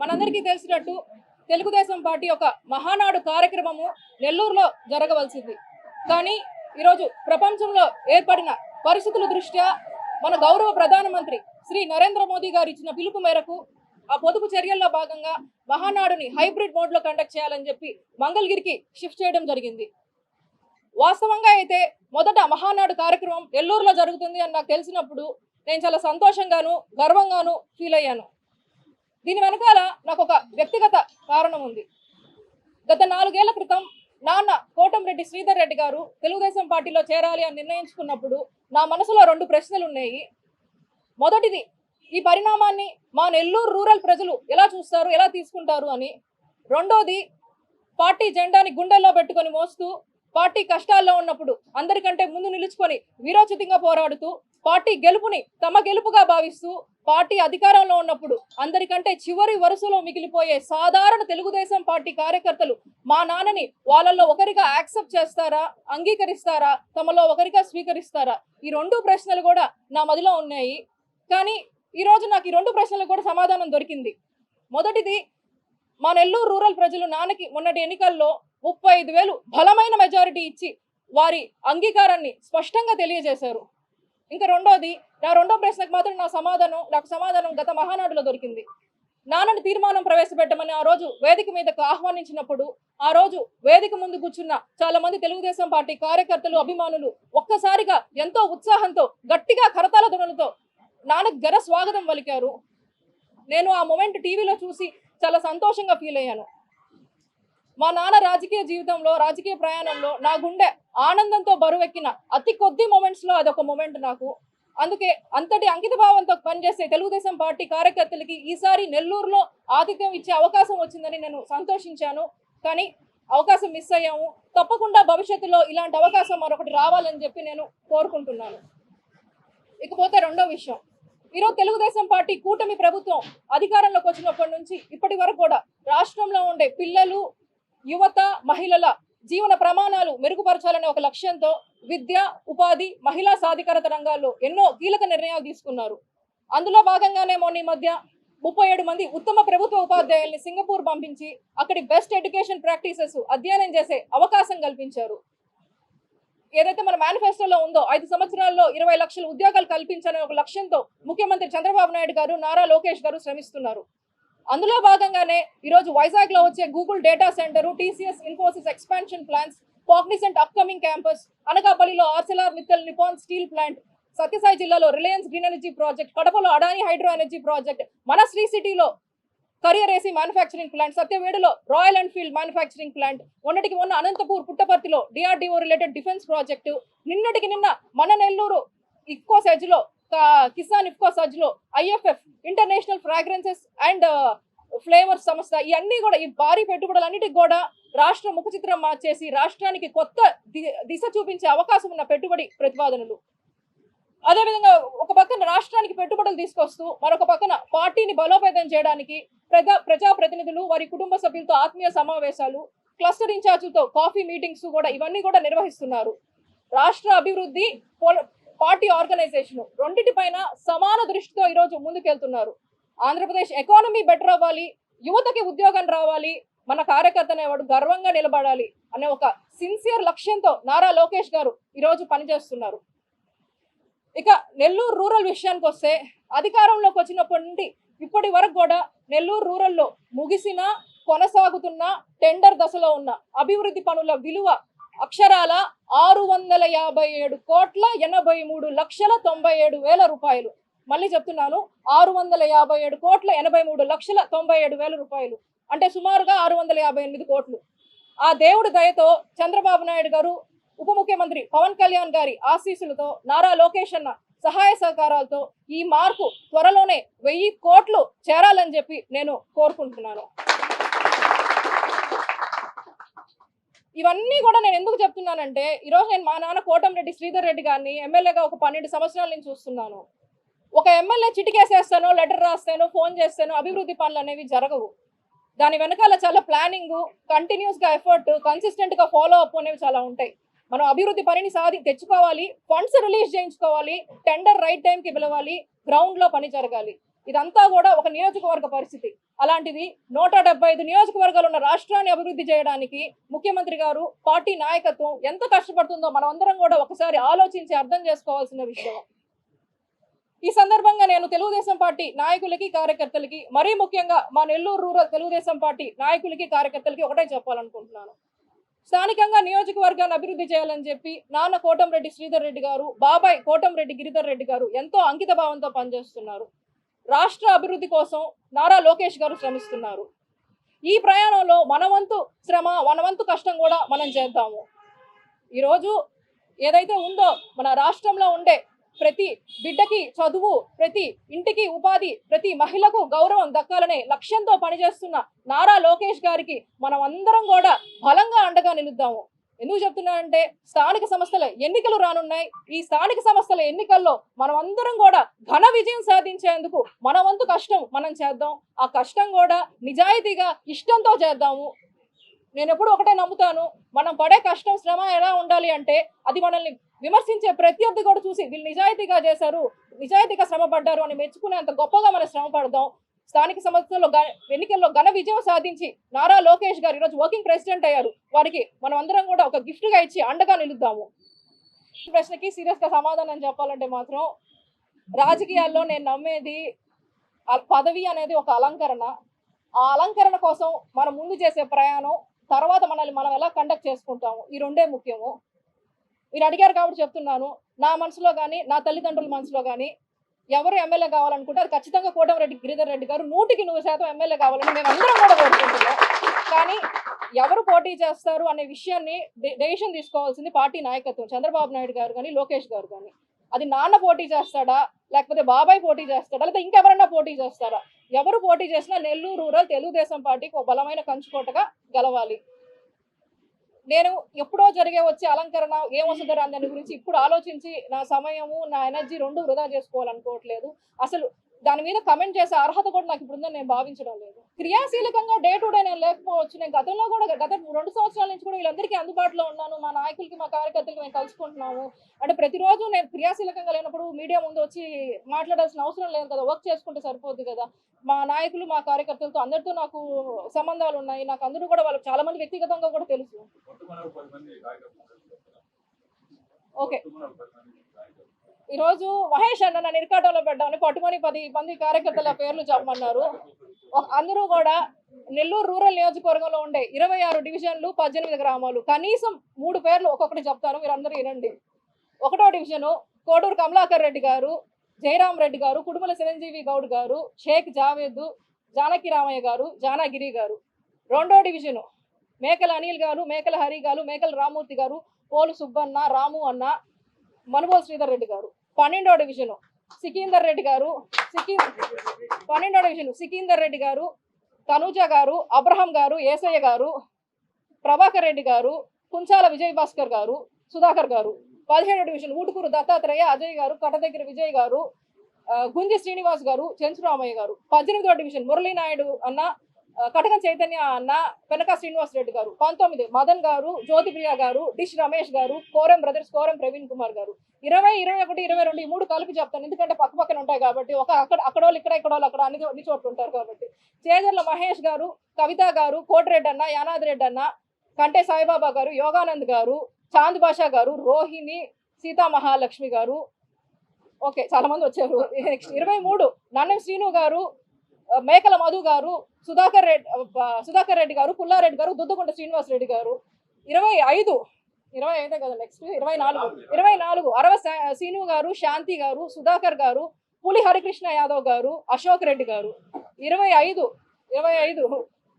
మనందరికీ తెలిసినట్టు తెలుగుదేశం పార్టీ యొక్క మహానాడు కార్యక్రమము నెల్లూరులో జరగవలసింది. కానీ ఈరోజు ప్రపంచంలో ఏర్పడిన పరిస్థితుల దృష్ట్యా మన గౌరవ ప్రధానమంత్రి శ్రీ నరేంద్ర మోదీ గారు ఇచ్చిన పిలుపు మేరకు ఆ పొదుపు చర్యల్లో భాగంగా మహానాడుని హైబ్రిడ్ మోడ్లో కండక్ట్ చేయాలని చెప్పి మంగళగిరికి షిఫ్ట్ చేయడం జరిగింది. వాస్తవంగా అయితే మొదట మహానాడు కార్యక్రమం నెల్లూరులో జరుగుతుంది అని నాకు తెలిసినప్పుడు నేను చాలా సంతోషంగాను గర్వంగాను ఫీల్ అయ్యాను. దీని వెనకాల నాకు ఒక వ్యక్తిగత కారణం ఉంది. గత 4 ఏళ్ల క్రితం నాన్న కోటంరెడ్డి శ్రీధర్ రెడ్డి గారు తెలుగుదేశం పార్టీలో చేరాలి అని నిర్ణయించుకున్నప్పుడు నా మనసులో 2 ప్రశ్నలు ఉన్నాయి. మొదటిది, ఈ పరిణామాన్ని మా నెల్లూరు రూరల్ ప్రజలు ఎలా చూస్తారు, ఎలా తీసుకుంటారు అని. రెండోది, పార్టీ జెండాని గుండెల్లో పెట్టుకొని మోస్తూ పార్టీ కష్టాల్లో ఉన్నప్పుడు అందరికంటే ముందు నిలుచుకొని వీరోచితంగా పోరాడుతూ పార్టీ గెలుపుని తమ గెలుపుగా భావిస్తూ పార్టీ అధికారంలో ఉన్నప్పుడు అందరికంటే చివరి వరుసలో మిగిలిపోయే సాధారణ తెలుగుదేశం పార్టీ కార్యకర్తలు మా నాన్నని వాళ్ళల్లో ఒకరిగా యాక్సెప్ట్ చేస్తారా, అంగీకరిస్తారా, తమలో ఒకరిగా స్వీకరిస్తారా? ఈ 2 ప్రశ్నలు కూడా నా మదిలో ఉన్నాయి. కానీ ఈరోజు నాకు ఈ 2 ప్రశ్నలకు కూడా సమాధానం దొరికింది. మొదటిది, మా నెల్లూరు రూరల్ ప్రజలు నాన్నకి మొన్నటి ఎన్నికల్లో 35,000 బలమైన మెజారిటీ ఇచ్చి వారి అంగీకారాన్ని స్పష్టంగా తెలియజేశారు. ఇంకా రెండోది, నా 2వ ప్రశ్నకు మాత్రం నాకు సమాధానం గత మహానాడులో దొరికింది. నాన్నని తీర్మానం ప్రవేశపెట్టమని ఆ రోజు వేదిక మీదకు ఆహ్వానించినప్పుడు ఆ రోజు వేదిక ముందు కూర్చున్న చాలా మంది తెలుగుదేశం పార్టీ కార్యకర్తలు, అభిమానులు ఒక్కసారిగా ఎంతో ఉత్సాహంతో గట్టిగా కరతాళ ధ్వనులతో నాన్నకు ఘన స్వాగతం పలికారు. నేను ఆ మొమెంట్ టీవీలో చూసి చాలా సంతోషంగా ఫీల్ అయ్యాను. మా నాన్న రాజకీయ జీవితంలో, రాజకీయ ప్రయాణంలో నా గుండె ఆనందంతో బరువెక్కిన అతి కొద్ది మొమెంట్స్లో అదొక మొమెంట్ నాకు. అందుకే అంతటి అంకిత భావంతో పనిచేసే తెలుగుదేశం పార్టీ కార్యకర్తలకి ఈసారి నెల్లూరులో ఆతిథ్యం ఇచ్చే అవకాశం వచ్చిందని నేను సంతోషించాను. కానీ అవకాశం మిస్ అయ్యాము. తప్పకుండా భవిష్యత్తులో ఇలాంటి అవకాశం మరొకటి రావాలని చెప్పి నేను కోరుకుంటున్నాను. ఇకపోతే 2వ విషయం, ఈరోజు తెలుగుదేశం పార్టీ కూటమి ప్రభుత్వం అధికారంలోకి వచ్చినప్పటి నుంచి ఇప్పటి వరకు కూడా రాష్ట్రంలో ఉండే పిల్లలు, యువత, మహిళల జీవన ప్రమాణాలు మెరుగుపరచాలనే ఒక లక్ష్యంతో విద్య, ఉపాధి, మహిళా సాధికారత రంగాల్లో ఎన్నో కీలక నిర్ణయాలు తీసుకున్నారు. అందులో భాగంగానే మొన్న ఈ మధ్య 37 మంది ఉత్తమ ప్రభుత్వ ఉపాధ్యాయుల్ని సింగపూర్ పంపించి అక్కడి బెస్ట్ ఎడ్యుకేషన్ ప్రాక్టీసెస్ అధ్యయనం చేసే అవకాశం కల్పించారు. ఏదైతే మన మేనిఫెస్టోలో ఉందో 5 సంవత్సరాల్లో 20 లక్షల ఉద్యోగాలు కల్పించాలనే ఒక లక్ష్యంతో ముఖ్యమంత్రి చంద్రబాబు నాయుడు గారు, నారా లోకేష్ గారు శ్రమిస్తున్నారు. అందులో భాగంగానే ఈరోజు వైజాగ్లో వచ్చే Google data centre, TCS Infosys expansion plans, Cognizant upcoming campus, అనకాపల్లిలో Arcelor Mittal Nippon steel plant, Sathya Sai జిల్లాలో రిలయన్స్ గ్రీన్ ఎనర్జీ ప్రాజెక్ట్, కడపలో అడానీ హైడ్రో ఎనర్జీ ప్రాజెక్ట్, మన శ్రీ సిటీలో కరియర్ ఏసీ మ్యానుఫ్యాక్చరింగ్ ప్లాంట్, సత్యవేడులో రాయల్ ఎన్ఫీల్డ్ మ్యానుఫ్యాక్చరింగ్ ప్లాంట్, మొన్న అనంతపూర్ పుట్టపర్తిలో డిఆర్డీఓ రిలేటెడ్ డిఫెన్స్ ప్రాజెక్టు, నిన్న మన నెల్లూరు ఇఫ్కో సెజ్లో కిసాన్ ఇఫ్కో సజ్లో IFF international fragrances and flavours సంస్థ, ఇవన్నీ కూడా ఈ భారీ పెట్టుబడులన్నిటికి కూడా రాష్ట్ర ముఖ చిత్రం మార్చేసి రాష్ట్రానికి కొత్త దిశ చూపించే అవకాశం ఉన్న పెట్టుబడి ప్రతిపాదనలు. అదేవిధంగా ఒక పక్కన రాష్ట్రానికి పెట్టుబడులు తీసుకొస్తూ మరొక పక్కన పార్టీని బలోపేతం చేయడానికి ప్రజాప్రతినిధులు, వారి కుటుంబ సభ్యులతో ఆత్మీయ సమావేశాలు, క్లస్టర్ ఇన్ఛార్జులతో కాఫీ మీటింగ్స్ కూడా ఇవన్నీ కూడా నిర్వహిస్తున్నారు. రాష్ట్ర అభివృద్ధి, పార్టీ ఆర్గనైజేషన్ రెండింటిపైన సమాన దృష్టితో ఈరోజు ముందుకెళ్తున్నారు. ఆంధ్రప్రదేశ్ ఎకానమీ బెటర్ అవ్వాలి, యువతకి ఉద్యోగం రావాలి, మన కార్యకర్త అనేవాడు గర్వంగా నిలబడాలి అనే ఒక సిన్సియర్ లక్ష్యంతో నారా లోకేష్ గారు ఈరోజు పనిచేస్తున్నారు. ఇక నెల్లూరు రూరల్ విషయానికి వస్తే, అధికారంలోకి వచ్చినప్పటి నుండి ఇప్పటి వరకు కూడా నెల్లూరు రూరల్లో ముగిసిన, కొనసాగుతున్న, టెండర్ దశలో ఉన్న అభివృద్ధి పనుల విలువ అక్షరాల 657,83,97,000 రూపాయలు. మళ్ళీ చెప్తున్నాను, 657,83,97,000 రూపాయలు, అంటే సుమారుగా 658 కోట్లు. ఆ దేవుడి దయతో చంద్రబాబు నాయుడు గారు, ఉప ముఖ్యమంత్రి పవన్ కళ్యాణ్ గారి ఆశీస్సులతో, నారా లోకేష్ అన్న సహాయ సహకారాలతో ఈ మార్పు త్వరలోనే 1000 కోట్లు చేరాలని చెప్పి నేను కోరుకుంటున్నాను. ఇవన్నీ కూడా నేను ఎందుకు చెప్తున్నానంటే, ఈరోజు నేను మా నాన్న కోటంరెడ్డి శ్రీధర్ రెడ్డి గారిని ఎమ్మెల్యేగా ఒక 12 సంవత్సరాల నుంచి చూస్తున్నాను. ఒక ఎమ్మెల్యే చిటికేసేస్తానో, లెటర్ రాస్తానో, ఫోన్ చేస్తానో అభివృద్ధి పనులు అనేవి జరగవు. దాని వెనకాల చాలా ప్లానింగ్, కంటిన్యూస్గా ఎఫర్ట్, కన్సిస్టెంట్గా ఫాలో అప్ అనేవి చాలా ఉంటాయి. మనం అభివృద్ధి పనిని తెచ్చుకోవాలి, ఫండ్స్ రిలీజ్ చేయించుకోవాలి, టెండర్ రైట్ టైంకి పిలవాలి, గ్రౌండ్లో పని జరగాలి. ఇదంతా కూడా ఒక నియోజకవర్గ పరిస్థితి. అలాంటిది 175 నియోజకవర్గాలు ఉన్న రాష్ట్రాన్ని అభివృద్ధి చేయడానికి ముఖ్యమంత్రి గారు, పార్టీ నాయకత్వం ఎంత కష్టపడుతుందో మనం అందరం కూడా ఒకసారి ఆలోచించి అర్థం చేసుకోవాల్సిన విషయం. ఈ సందర్భంగా నేను తెలుగుదేశం పార్టీ నాయకులకి, కార్యకర్తలకి, మరీ ముఖ్యంగా మా నెల్లూరు రూరల్ తెలుగుదేశం పార్టీ నాయకులకి, కార్యకర్తలకి ఒకటే చెప్పాలనుకుంటున్నాను. స్థానికంగా నియోజకవర్గాన్ని అభివృద్ధి చేయాలని చెప్పి నాన్న కోటంరెడ్డి శ్రీధర్ రెడ్డి గారు, బాబాయ్ కోటంరెడ్డి గిరిధర్ రెడ్డి గారు ఎంతో అంకిత భావంతో పనిచేస్తున్నారు. రాష్ట్ర అభివృద్ధి కోసం నారా లోకేష్ గారు శ్రమిస్తున్నారు. ఈ ప్రయాణంలో మనవంతు శ్రమ, మనవంతు కష్టం కూడా మనం చేద్దాము. ఈరోజు ఏదైతే ఉందో మన రాష్ట్రంలో ఉండే ప్రతి బిడ్డకి చదువు, ప్రతి ఇంటికి ఉపాధి, ప్రతి మహిళకు గౌరవం దక్కాలనే లక్ష్యంతో పనిచేస్తున్న నారా లోకేష్ గారికి మనం అందరం కూడా బలంగా అండగా నిలుద్దాము. ఎందుకు చెప్తున్నానంటే స్థానిక సంస్థల ఎన్నికలు రానున్నాయి. ఈ స్థానిక సంస్థల ఎన్నికల్లో మనం అందరం కూడా ఘన విజయం సాధించేందుకు మన వంతు కష్టం మనం చేద్దాం. ఆ కష్టం కూడా నిజాయితీగా, ఇష్టంతో చేద్దాము. నేను ఎప్పుడు ఒకటే నమ్ముతాను, మనం పడే కష్టం, శ్రమ ఎలా ఉండాలి అంటే అది మనల్ని విమర్శించే ప్రత్యర్థి కూడా చూసి వీళ్ళు నిజాయితీగా చేశారు, నిజాయితీగా శ్రమ పడ్డారు అని మెచ్చుకునేంత గొప్పగా మనం శ్రమ పడదాం. స్థానిక సంస్థల్లో ఎన్నికల్లో ఘన విజయం సాధించి నారా లోకేష్ గారు ఈరోజు వర్కింగ్ ప్రెసిడెంట్ అయ్యారు. వారికి మనం అందరం కూడా ఒక గిఫ్ట్గా ఇచ్చి అండగా నిలుద్దాము. ఈ ప్రశ్నకి సీరియస్గా సమాధానం చెప్పాలంటే మాత్రం రాజకీయాల్లో నేను నమ్మేది పదవి అనేది ఒక అలంకరణ. ఆ అలంకరణ కోసం మనం ముందు చేసే ప్రయాణం, తర్వాత మనల్ని మనం ఎలా కండక్ట్ చేసుకుంటాము, ఈ రెండే ముఖ్యము. మీరు అడిగారు కాబట్టి చెప్తున్నాను, నా మనసులో కానీ నా తల్లిదండ్రుల మనసులో కానీ ఎవరు ఎమ్మెల్యే కావాలనుకుంటే అది ఖచ్చితంగా కోటంరెడ్డి గిరిధర్ రెడ్డి గారు 100% ఎమ్మెల్యే కావాలని మేము అందరం కూడా కోరుకుంటున్నాం. కానీ ఎవరు పోటీ చేస్తారు అనే విషయాన్ని డెసిషన్ తీసుకోవాల్సింది పార్టీ నాయకత్వం, చంద్రబాబు నాయుడు గారు కానీ లోకేష్ గారు కానీ. అది నాన్న పోటీ చేస్తాడా, లేకపోతే బాబాయ్ పోటీ చేస్తాడా, లేకపోతే ఇంకెవరన్నా పోటీ చేస్తారా? ఎవరు పోటీ చేసినా నెల్లూరు రూరల్ తెలుగుదేశం పార్టీకి ఒక బలమైన కంచుకోటగా గెలవాలి. నేను ఎప్పుడో జరిగే వచ్చే అలంకరణ ఏమొస్తుందో దాని గురించి ఇప్పుడు ఆలోచించి నా సమయము, నా ఎనర్జీ రెండు వృధా చేసుకోవాలనుకోవట్లేదు. అసలు దాని మీద కమెంట్ చేసే అర్హత కూడా నాకు ఇప్పుడుందని నేను భావించడం లేదు. క్రియాశీలకంగా డే టు డే నేను లేకపోవచ్చు. నేను గతంలో కూడా గత 2 సంవత్సరాల నుంచి కూడా వీళ్ళందరికీ అందుబాటులో ఉన్నాను. మా నాయకులకి, మా కార్యకర్తలకి మేము కలుసుకుంటున్నాము. అంటే ప్రతిరోజు నేను క్రియాశీలకంగా లేనప్పుడు మీడియా ముందు వచ్చి మాట్లాడాల్సిన అవసరం లేదు కదా, వర్క్ చేసుకుంటే సరిపోద్ది కదా. మా నాయకులు, మా కార్యకర్తలతో అందరితో నాకు సంబంధాలు ఉన్నాయి. నాకు అందరూ కూడా వాళ్ళకి చాలా మంది వ్యక్తిగతంగా కూడా తెలుసు. ఓకే, ఈరోజు మహేష్ అన్న నన్ను ఇరకాటంలో పెట్టామని పట్టుమని 10 మంది కార్యకర్తల పేర్లు చెప్పమన్నారు. అందరూ కూడా నెల్లూరు రూరల్ నియోజకవర్గంలో ఉండే 26 డివిజన్లు, 18 గ్రామాలు, కనీసం 3 పేర్లు ఒక్కొక్కటి చెప్తాను, మీరు అందరూ వినండి. 1వ డివిజను కోడూరు కమలాకర్ రెడ్డి గారు, జయరాం రెడ్డి గారు, కుడుమల చిరంజీవి గౌడ్ గారు, షేక్ జావేద్, జానకి రామయ్య గారు, జానాగిరి గారు. 2వ డివిజను మేకల అనిల్ గారు, మేకల హరి గారు, మేకల రామూర్తి గారు, పోలు సుబ్బన్న, రాము అన్న, మనుబోల్ శ్రీధర్ రెడ్డి గారు. 12వ డివిజను సికిందర్ రెడ్డి గారు, 12వ డివిజను సికిందర్ రెడ్డి గారు, తనూజ గారు, అబ్రహం గారు, ఏసయ్య గారు, ప్రభాకర్ రెడ్డి గారు, కుంచాల విజయ్ భాస్కర్ గారు, సుధాకర్ గారు. 17వ డివిజన్ ఊటుకూరు దత్తాత్రేయ, అజయ్ గారు, కటదగ్గర విజయ్ గారు, గుంజి శ్రీనివాస్ గారు, చంచురామయ్య గారు. 18వ డివిజన్ మురళీనాయుడు అన్న, కటకం చైతన్య అన్న, పెనక శ్రీనివాస్ రెడ్డి గారు. 19 మదన్ గారు, జ్యోతిప్రియ గారు, డిష్ రమేష్ గారు, కోరం బ్రదర్స్, కోరం ప్రవీణ్ కుమార్ గారు. 20, 21, 22 ఈ 3 కలిపి చెప్తాను, ఎందుకంటే పక్క పక్కన ఉంటాయి కాబట్టి. అక్కడోళ్ళు ఇక్కడ, ఇక్కడోళ్ళు అక్కడ, అన్ని చోట్ల ఉంటారు కాబట్టి. చేజర్ల మహేష్ గారు, కవిత గారు, కోటిరెడ్డి అన్న, యానాద్ రెడ్డి అన్న, కంటే సాయిబాబా గారు, యోగానంద్ గారు, చాంద్ బాషా గారు, రోహిణి, సీతా మహాలక్ష్మి గారు. ఓకే, చాలా మంది వచ్చారు. 23 నన్నం శ్రీను గారు, మేకల మధు గారు, సుధాకర్ రెడ్డి గారు, పుల్లారెడ్డి గారు, దుద్దగుంట శ్రీనివాస్ రెడ్డి గారు. 25 కదా, నెక్స్ట్ 24 అరవ సీను గారు, శాంతి గారు, సుధాకర్ గారు, పులి హరికృష్ణ యాదవ్ గారు, అశోక్ రెడ్డి గారు. 25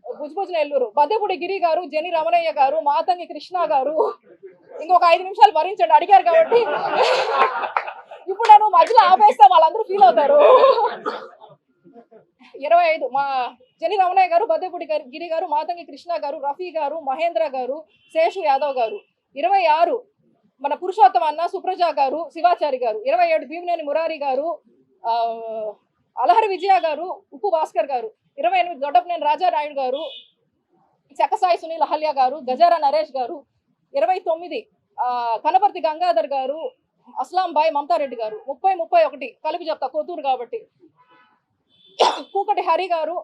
భుజ్భుజ్ నెల్లూరు బద్దెపూడి గిరి గారు, జని రమణయ్య గారు, మాతంగి కృష్ణ గారు. ఇంకొక 5 నిమిషాలు భరించండి, అడిగారు కాబట్టి. ఇప్పుడు నేను మధ్యలో ఆపేస్తా, వాళ్ళందరూ ఫీల్ అవుతారు. 25 మా జని రమణయ్య గారు, బద్దెపూడి గిరి గారు, మాతంగి కృష్ణ గారు, రఫీ గారు, మహేంద్ర గారు, శేషు యాదవ్ గారు. 26 మన పురుషోత్తమ అన్న, సుప్రజ గారు, శివాచారి గారు. 27 భీమినేని మురారి గారు, అలహరి విజయ గారు, ఉప్పు భాస్కర్ గారు. 28 దొడ్డపనేని రాజారాయుడు గారు, చక్కసాయి సునీల్ అహల్య గారు, గజారా నరేష్ గారు. 29 కనపర్తి గంగాధర్ గారు, అస్లాం బాయ్ మమతారెడ్డి గారు. 30, 31 కలిపి చెప్తా, కొత్తూరు కాబట్టి. కూకటి హరి గారు,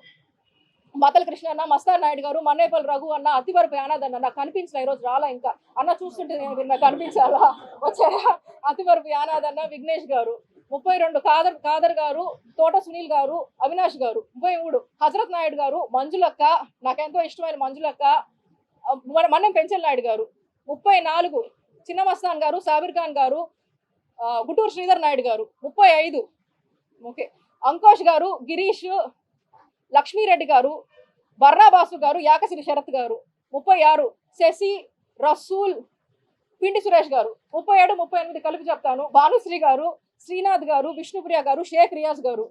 మతల కృష్ణ అన్న, మస్తాన్ నాయుడు గారు, మన్నేపల్లి రఘు అన్న, అతివరపు యానాద్ అన్న. నాకు కనిపించిన ఈరోజు రాలా, ఇంకా అన్న చూస్తుంటే నేను నాకు కనిపించాలా, వచ్చారా? అతివరపు యానాద్ అన్న, విఘ్నేష్ గారు. 32 కాదర్ గారు, తోట సునీల్ గారు, అవినాష్ గారు. 33 హజరత్ నాయుడు గారు, మంజులక్క, నాకెంతో ఇష్టమైన మంజులక్క, మన్నం పెంచల్ నాయుడు గారు. 34 చిన్న మస్తాన్ గారు, సాబిర్ ఖాన్ గారు, గుటూరు శ్రీధర్ నాయుడు గారు. 35 ఓకే అంకోష్ గారు, గిరీష్, లక్ష్మీరెడ్డి గారు, బర్నాబాసు గారు, యాకసిరి శరత్ గారు. 36 శశి, రసూల్, పిండి సురేష్ గారు. 37 38 కలిపి చెప్తాను. భానుశ్రీ గారు, శ్రీనాథ్ గారు, విష్ణుప్రియ గారు, షేక్ రియాజ్ గారు.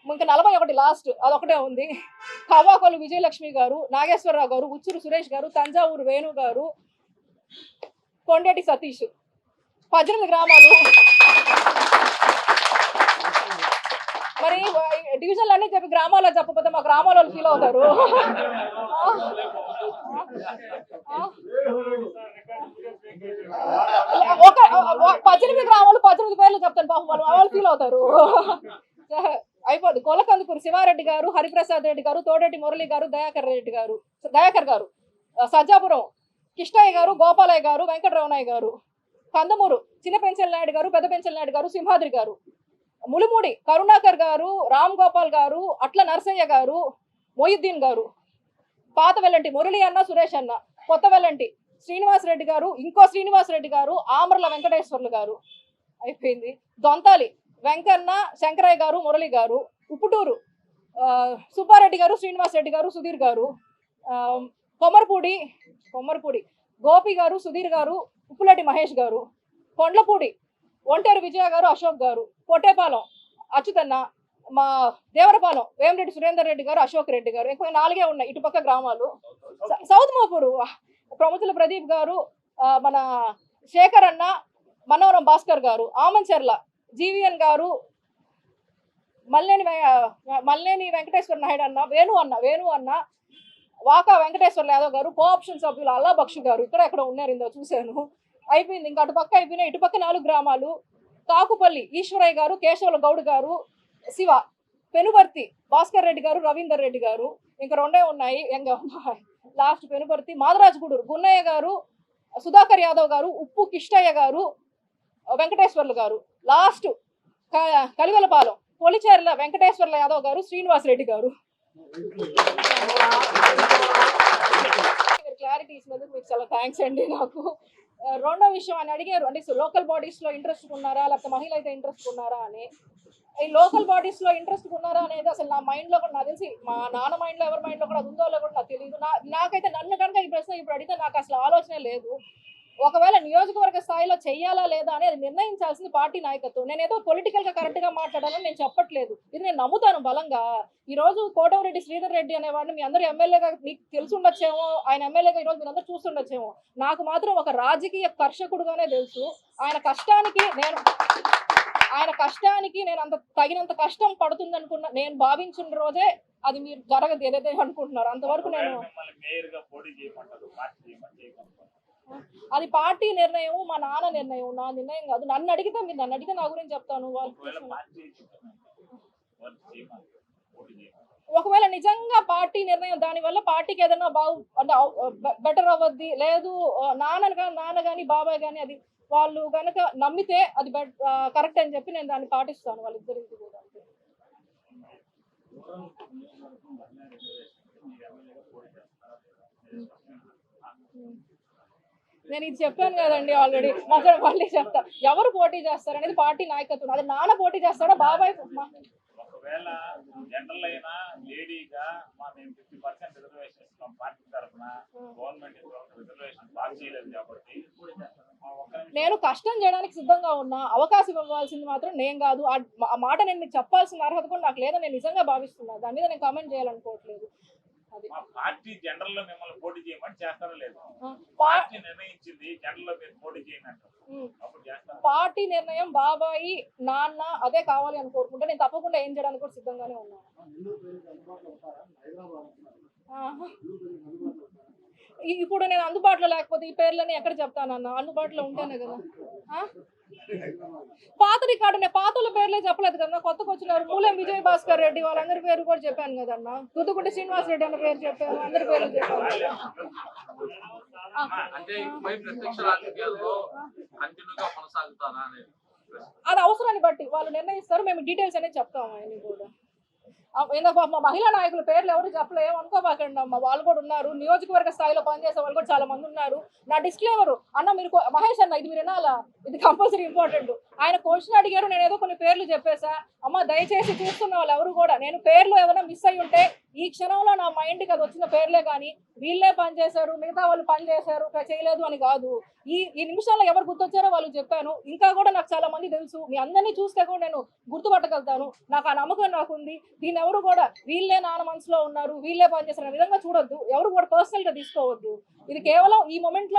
ఇంకా 41 లాస్ట్, అదొకటే ఉంది. కవ్వాకొలు విజయలక్ష్మి గారు, నాగేశ్వరరావు గారు, ఉచ్చురు సురేష్ గారు, తంజావూరు వేణు గారు, కొండేటి సతీష్. 18 గ్రామాలు. మరి డివిజన్లు అన్నీ చెప్పి గ్రామాల్లో చెప్పకపోతే మా గ్రామాల ఫీల్ అవుతారు. ఒక 18 గ్రామాలు 18 పేర్లు చెప్తాను, పాపం వాళ్ళు ఫీల్ అవుతారు. అయిపోద్ది. కొలకందుకూరు శివారెడ్డి గారు, హరిప్రసాద్ రెడ్డి గారు, తోడేటి మురళి గారు, దయాకర్ గారు, సజ్జాపురం కిష్టయ్య గారు, గోపాలయ్య గారు, వెంకటరమణయ్య గారు. కందమూరు చిన్న పెంచల్ నాయుడు గారు, పెద్ద పెంచల్ నాయుడు గారు, సింహాద్రి గారు. ములుమూడి కరుణాకర్ గారు, రామ్ గోపాల్ గారు, అట్ల నరసయ్య గారు, మొయిద్దీన్ గారు. పాత వెల్లంటి మురళి అన్న, సురేష్ అన్న. కొత్త వెల్లంటి శ్రీనివాస్ రెడ్డి గారు, ఇంకో శ్రీనివాస్ రెడ్డి గారు, ఆమర్ల వెంకటేశ్వర్లు గారు. అయిపోయింది. దొంతాలి వెంకన్న, శంకరయ్య గారు, మురళి గారు. ఉప్పుటూరు సుబ్బారెడ్డి గారు, శ్రీనివాస్ రెడ్డి గారు, సుధీర్ గారు. కొమ్మరపూడి గోపి గారు, సుధీర్ గారు, ఉప్పులటి మహేష్ గారు. కొండ్లపూడి ఒంటేరు విజయ గారు, అశోక్ గారు. పొట్టేపాలెం అచ్యుతన్న, మా దేవరపాలెం వేమిరెడ్డి సురేందర్ రెడ్డి గారు, అశోక్ రెడ్డి గారు. ఎక్కువ 4 ఉన్నాయి ఇటుపక్క గ్రామాలు. సౌత్ మోపూరు ప్రముఖుల ప్రదీప్ గారు, మన శేఖర్ అన్న, మనవరం భాస్కర్ గారు. ఆమంచెర్ల జీవిఎన్ గారు, మల్లేని వెంకటేశ్వర నాయుడు అన్న, వేణు అన్న, వాకా వెంకటేశ్వర యాదవ్ గారు. కోఆప్షన్ సభ్యులు అల్లా బక్షు గారు. ఇక్కడ ఉన్నారు, ఇందో చూశాను. అయిపోయింది. ఇంకా అటుపక్క అయిపోయినాయి. ఇటుపక్క 4 గ్రామాలు. కాకుపల్లి ఈశ్వరయ్య గారు, కేశవుల గౌడ్ గారు, శివ. పెనుబర్తి భాస్కర్ రెడ్డి గారు, రవీందర్ రెడ్డి గారు. ఇంకా 2 ఉన్నాయి. ఇంకా లాస్ట్ పెనుబర్తి మాదరాజగూడూరు గున్నయ్య గారు, సుధాకర్ యాదవ్ గారు, ఉప్పు కిష్టయ్య గారు, వెంకటేశ్వర్లు గారు. లాస్ట్ కలివెలపాలెం పొలిచేర్ల వెంకటేశ్వర్ల యాదవ్ గారు, శ్రీనివాస్ రెడ్డి గారు. క్లారిటీ ఇచ్చినందుకు మీకు చాలా థ్యాంక్స్ అండి. నాకు రెండో విషయం అని అడిగారు, అంటే లోకల్ బాడీస్ లో ఇంట్రెస్ట్ ఉన్నారా, లేకపోతే మహిళ అయితే ఇంట్రెస్ట్ ఉన్నారా అని. ఈ లోకల్ బాడీస్ లో ఇంట్రెస్ట్ ఉన్నారా అనేది అసలు నా మైండ్ లో కూడా, నాకు తెలిసి మా నాన్న మైండ్ లో ఎవరి మైండ్ లో కూడా అది ఉందో కూడా నాకు తెలియదు. నాకైతే నన్ను కనుక ఈ ప్రశ్న ఇప్పుడు అడిగితే నాకు అసలు ఆలోచనే లేదు. ఒకవేళ నియోజకవర్గ స్థాయిలో చెయ్యాలా లేదా అనేది నిర్ణయించాల్సింది పార్టీ నాయకత్వం. నేనేదో పొలిటికల్ గా కరెక్ట్ గా మాట్లాడాలని నేను చెప్పట్లేదు. ఇది నేను నమ్ముతాను బలంగా. ఈ రోజు కోటమిరెడ్డి శ్రీధర్ రెడ్డి అనేవాడిని మీ అందరూ ఎమ్మెల్యేగా మీకు తెలిసి ఉండొచ్చేమో, ఆయన ఎమ్మెల్యేగా ఈ రోజు మీరు అందరూ చూస్తుండొచ్చేమో. నాకు మాత్రం ఒక రాజకీయ కర్షకుడుగానే తెలుసు. ఆయన కష్టానికి నేను అంత తగినంత కష్టం పడుతుంది అనుకున్నా, నేను భావించిన రోజే అది మీరు జరగదు ఏదైతే అనుకుంటున్నారు. అంతవరకు నేను అది పార్టీ నిర్ణయం, మా నాన్న నిర్ణయం, నా నిర్ణయం కాదు. నన్ను అడిగితే నా గురించి చెప్తాను. ఒకవేళ నిజంగా పార్టీ నిర్ణయం దానివల్ల పార్టీకి ఏదైనా అంటే బెటర్ అవ్వద్ది, లేదు నాన్న కానీ బాబాయ్ కానీ అది వాళ్ళు కనుక నమ్మితే అది కరెక్ట్ అని చెప్పి నేను దాన్ని పాటిస్తాను వాళ్ళిద్దరికి కూడా. నేను ఇది చెప్పాను కదండి ఆల్రెడీ, మళ్ళీ చెప్తా. ఎవరు పోటీ చేస్తారు అనేది పార్టీ నాయకత్వం. అది నాన్న పోటీ చేస్తాడా, బాబాయ్ ఒకవేళ జనరల్ అయినా లేడీగా మేము 50% రిజర్వేషన్ ఇస్తాం పార్టీ తరఫున, గవర్నమెంట్ రిజర్వేషన్ బాగా చేయలేదు కాబట్టి నేను కష్టం చేయడానికి సిద్ధంగా ఉన్నా. అవకాశం ఇవ్వాల్సింది మాత్రం నేను కాదు. ఆ మాట నేను మీకు చెప్పాల్సిన అర్హత కూడా నాకు లేదని నేను నిజంగా భావిస్తున్నా. దాని మీద నేను కామెంట్ చేయాలనుకోవట్లేదు. పార్టీ జనరల్ లో మిమ్మల్ని పోటీ చేయమని చేస్తారో లేదు, పార్టీ నిర్ణయించింది జనరల్ లో మీరు పోటీ చేయనంటారు. పార్టీ నిర్ణయం బాబాయి నాన్న అదే కావాలి అని కోరుకుంటే నేను తప్పకుండా ఏం చేయడానికి కూడా సిద్ధంగానే ఉన్నాను. ఇప్పుడు నేను అందుబాటులో లేకపోతే ఈ పేర్లని ఎక్కడ చెప్తానన్నా? అందుబాటులో ఉంటేనే కదా. పాత రికార్డు పాతల పేర్లే చెప్పలేదు కదా, కొత్తగా వచ్చినారు మూలెం విజయ్ భాస్కర్ రెడ్డి వాళ్ళందరి పేరు కూడా చెప్పాను కదన్నా. దుద్దుకుంట శ్రీనివాస్ రెడ్డి అన్న పేరు చెప్పాను, అందరి పేర్లు చెప్పాను. అంటే ఇకపై ప్రత్యక్ష రాజకీయాల్లో కంటిన్యూగా కొనసాగుతారా అనేది అది అవసరాన్ని బట్టి వాళ్ళు నిర్ణయిస్తారు. మేము డీటెయిల్స్ అనేది చెప్తాము ఆయన కూడా. ఏందో మా మహిళా నాయకుల పేర్లు ఎవరు చెప్పలేము అనుకోబాకండి అమ్మ, వాళ్ళు కూడా ఉన్నారు. నియోజకవర్గ స్థాయిలో పనిచేసే వాళ్ళు కూడా చాలా మంది ఉన్నారు. నా డిస్క్లైమర్ అన్న, మీరు మహేష్ అన్న ఇది మీరు వినాలా, ఇది కంపల్సరీ ఇంపార్టెంట్. ఆయన క్వశ్చన్ అడిగారు, నేను ఏదో కొన్ని పేర్లు చెప్పేసా. అమ్మ దయచేసి చూస్తున్న వాళ్ళు ఎవరు కూడా, నేను పేర్లు ఏమైనా మిస్ అయ్యి ఉంటే ఈ క్షణంలో నా మైండ్కి అది వచ్చిన పేర్లే కానీ వీళ్ళే పని చేశారు మిగతా వాళ్ళు పని చేశారు చేయలేదు అని కాదు. ఈ నిమిషాల్లో ఎవరు గుర్తొచ్చారో వాళ్ళు చెప్పాను. ఇంకా కూడా నాకు చాలా మంది తెలుసు, మీ అందరినీ చూస్తే కూడా నేను గుర్తుపట్టగలుగుతాను. నాకు ఆ నమ్మకం నాకు ఉంది. దీన్ని ఎవరు కూడా వీళ్ళే నాన్న మనసులో ఉన్నారు వీళ్ళే పని చేశారు అనే విధంగా చూడొద్దు, ఎవరు కూడా పర్సనల్ గా తీసుకోవద్దు. ఇది కేవలం ఈ మొమెంట్ లో